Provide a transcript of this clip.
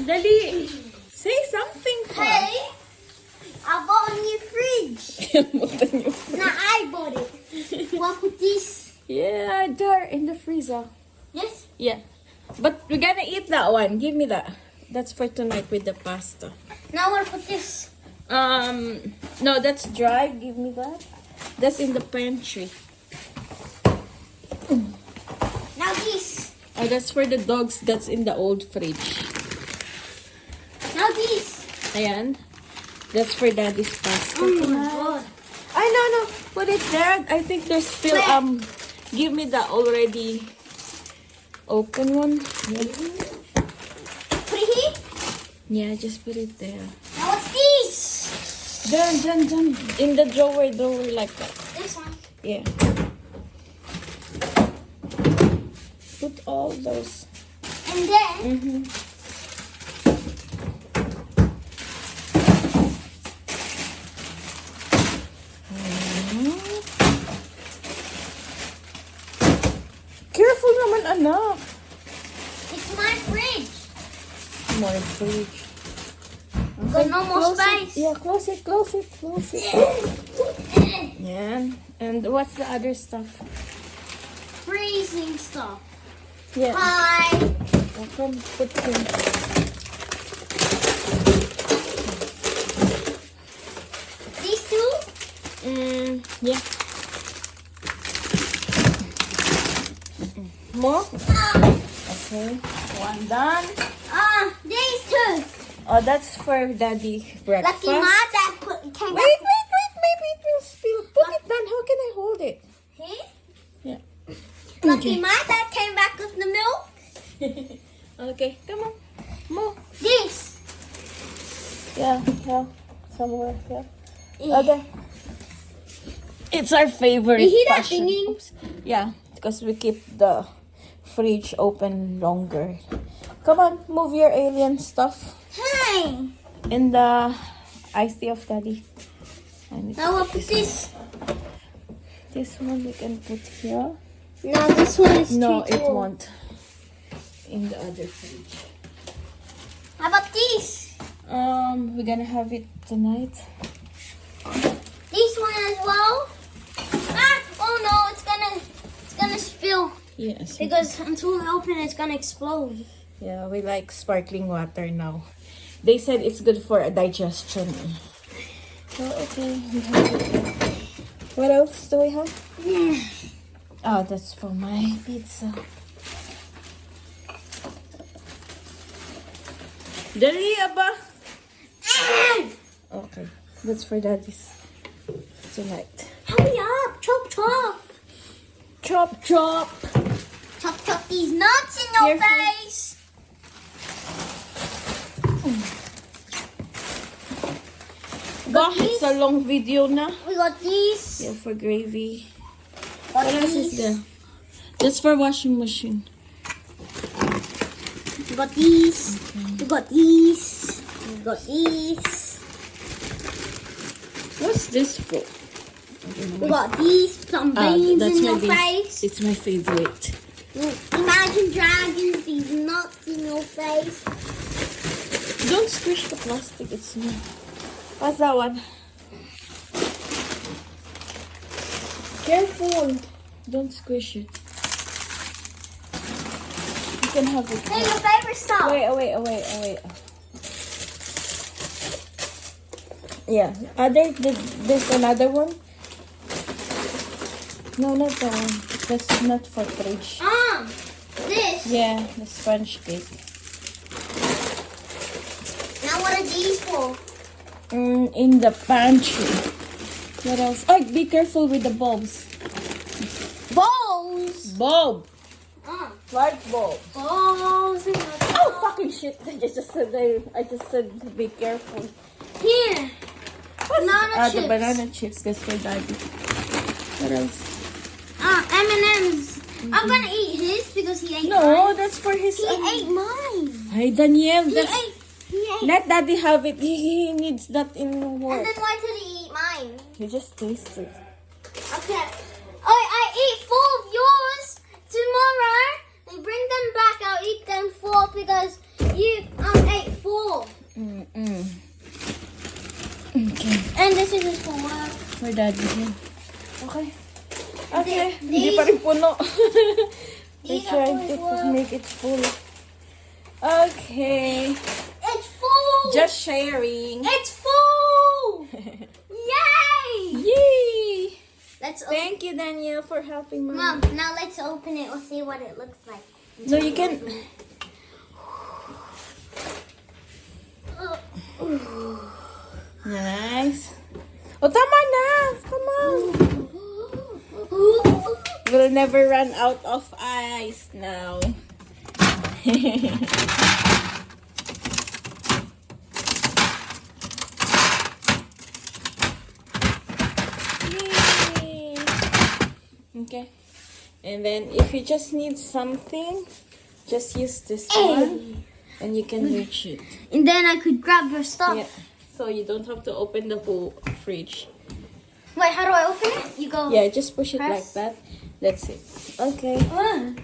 Dali. Say something pa. Hey, I bought a new fridge. Nah, I bought it. What with this? Yeah, there in the freezer. Yes. Yeah. But we're gonna eat that one. Give me that. That's for tonight with the pasta. Now what put this? No, that's dry. Give me that. That's in the pantry. Now this. Oh, that's for the dogs. That's in the old fridge. Now this. Ayan. That's for daddy's pasta. Oh my god. I no. Put it there. I think there's still Where? give me the already open one. Yeah. Put it here. Yeah, just put it there. Now what's this? Done. In the drawer like that. This one. Yeah. Put all those. And then. Mm-hmm. Careful naman, anak. It's my fridge. More fridge. Got no more Close space. it. Yeah, close it. Yeah. And what's the other stuff? Freezing stuff. Yeah. Hi. Come put them. These two? Yeah. More? Okay. One done. These two. Oh, that's for daddy breakfast. Lucky my dad came back. Wait. Maybe it will spill. Put it down. How can I hold it? Here? Yeah. Lucky my dad came back with the milk. Okay, come on. More. This. Yeah. Somewhere, yeah. Okay. It's our favorite. You hear that passion. dinging? Oops. Yeah, because we keep the fridge open longer. Come on, move your alien stuff Hey. in the iced tea of daddy. And Now what put this? this one we can put here. No, this one is No, too it tall. won't. In the other fridge. How about this? We're gonna have it tonight. This one as well. Oh no, it's gonna spill Yes. because until I open it, it's gonna explode. Yeah, we like sparkling water now. They said it's good for a digestion. So, okay. We have it. What else do we have? Oh, that's for my pizza. Dali, aba. Okay, that's for daddy's tonight. Hurry up! Chop chop! Chop, chop. Chop chop these nuts in your Careful. face. Bah, it's a long video na. We got these. Yeah, for gravy. Got What else these. is there? That's for washing machine. We got these. We got these. We got these. What's this for? We got these. Some beans in your face. It's my favorite. Imagine dragging these nuts in your face. Don't squish the plastic. It's me. What's that one? Careful. Don't squish it. You can have it. Hey, your favorite stuff. Wait. Yeah. There's another one. No, not that one. That's not for fridge. This. Yeah, the sponge cake. Now what are these for? In the pantry. What else? Oh, be careful with the bulbs. Bowls. Bulb. Light bulb. Bowls. Oh, fucking shit. I just said be careful. Here. Banana The chips. banana chips. That's for daddy. What else? M&M's. I'm gonna eat his because he ate No, mine. that's for his... He ate mine. Hey, Daniel. He That's... ate. Let daddy have it. He needs that in And work. then why did he eat mine? You just taste it. Okay. I eat 4 of yours tomorrow. And bring them back. I'll eat them 4 scissors for work. For daddy. Okay. Okay. These- Hindi pa rin puno. We're These are trying for to work. make it full. Okay. It's full. Just sharing. It's full. Yay! Yay! Let's open. Thank you, Daniel, for helping Mom. Mom, now let's open it. We'll see what it looks like. No, you can. Nice. Oh, tama na. Come on. We'll never run out of ice now. Yay. Okay. And then if you just need something, just use this one and you can reach it. And then I could grab your stuff. Yeah. So you don't have to open the whole fridge. Wait, how do I open it? You go. Yeah, just push it like Press. that. That's it. Okay.